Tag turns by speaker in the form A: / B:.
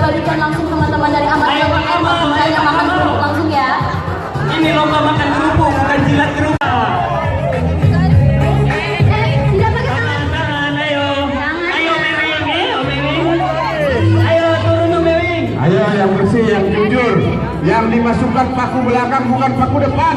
A: bagikan langsung teman-teman dari Ahmad.
B: Ayo Pak Amal,
A: saya makan kerupuk langsung ya.
B: Ini lomba makan kerupuk, bukan jilat kerupuk.
C: Ayo yang bersih, yang jujur, yang dimasukkan paku belakang bukan paku depan.